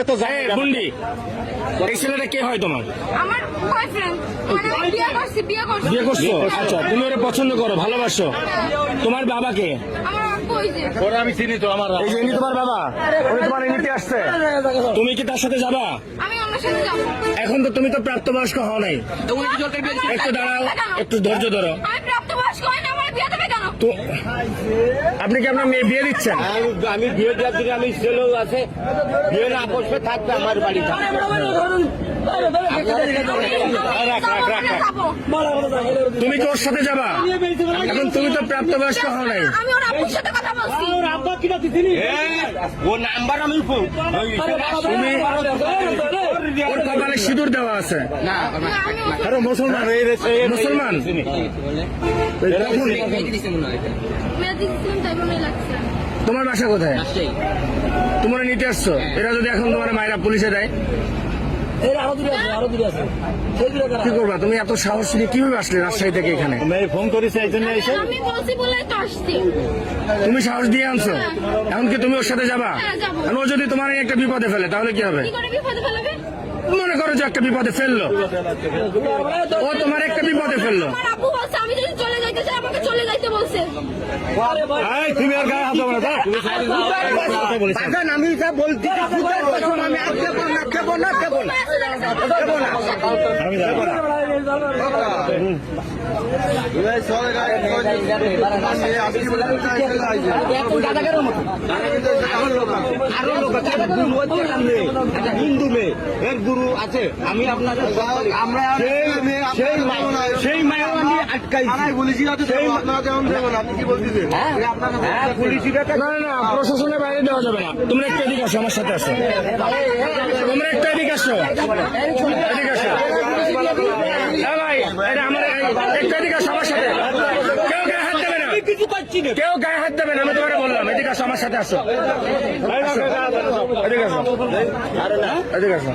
তো জানি বুন্ডি, এই ছেলেটা কে হয় তোমার? আমার বয়ফ্রেন্ড, মানে আমি বিয়ে করছি। বিয়ে করছো? আচ্ছা, তুমি ওরা পছন্দ করো, ভালোবাসো। তোমার বাবাকে? আমার আব্বু ওই যে ওরা আমি চিনি তো, আমার এই যে ইনি তোমার বাবা, উনি তোমার নিতে আসছে। তুমি কি তার সাথে যাবা? আমি ওনার সাথে যাবো। এখন তো তুমি তো প্রাপ্তবয়স্ক হও নাই। একটু দাঁড়াও, একটু ধৈর্য ধরো। আমি প্রাপ্তবয়স্ক হই না, আমার বিয়ে দেবে কেন? তো আপনি কি আপনার মেয়ে বিয়ে দিচ্ছেন? আমি বিয়ে দেওয়ার দিকে আমি ছেলেও আছে, বিয়ে না বসবে থাকবে আমার বাড়ি থাকবে। যাবো। তুমি কি ওর সাথে যাবা? এখন তুমি তো প্রাপ্তবয়স্ক হও নাই। আমি ওর আব্বুর সাথে কথা বলছি। ও নাম্বার আমি তুমি ওর কপালে সিঁদুর দেওয়া আছে। না আমি ওর আরে মুসলমান, মুসলমান। মেয়ে দিচ্ছিলাম, তাই মনে লাগছে। তোমার বাসা কোথায়? তোমরা নিতে আসছো? এরা যদি এখন তোমার মায়েরা পুলিশে দেয় কি করবা? তুমি এত সাহস নিয়ে কিভাবে আসলে রাজশাহী থেকে এখানে? মেয়ে ফোন করেছে এই জন্য এসে আমি বলছি বলে তো আসছি। তুমি সাহস দিয়ে আনছো, এমনকি তুমি ওর সাথে যাবা? হ্যাঁ, যাবো। আর ও যদি তোমার একটা বিপদে ফেলে তাহলে কি হবে? কি করে বিপদে ফেলাবে? মনে করো যে একটা বিপদে ফেললো, ও তোমার একটা বিপদে ফেললো। আমার আব্বু বলছে আমি যদি চলে যাইতে চাই আমাকে চলে যাইতে বলছে। তুমি আর গায়ে হাত দেবো না, আমি যা বলছি আমি আর দেবো না। আমি যাবো না। হিন্দু মেয়ে এর গুরু আছে, আমি আপনাদের সেই মায়ের আমি আটকাই না না, প্রশাসনের বাইরে দেওয়া যাবে না। তোমরা একটু এদিকে আসো, আমার সাথে আসো। তোমরা একটু এদিকে আসো, এদিকে আসো। হ্যাঁ ভাই, এটা আমার একটু এদিকে আসো আমার সাথে। কেউ গায়ে হাত দেবে না, কেউ গায়ে হাত দেবে না, আমি তোমাকে বললাম। এদিকে আসো, আমার সাথে আসো। এদিকে আসো, এদিকে আসো।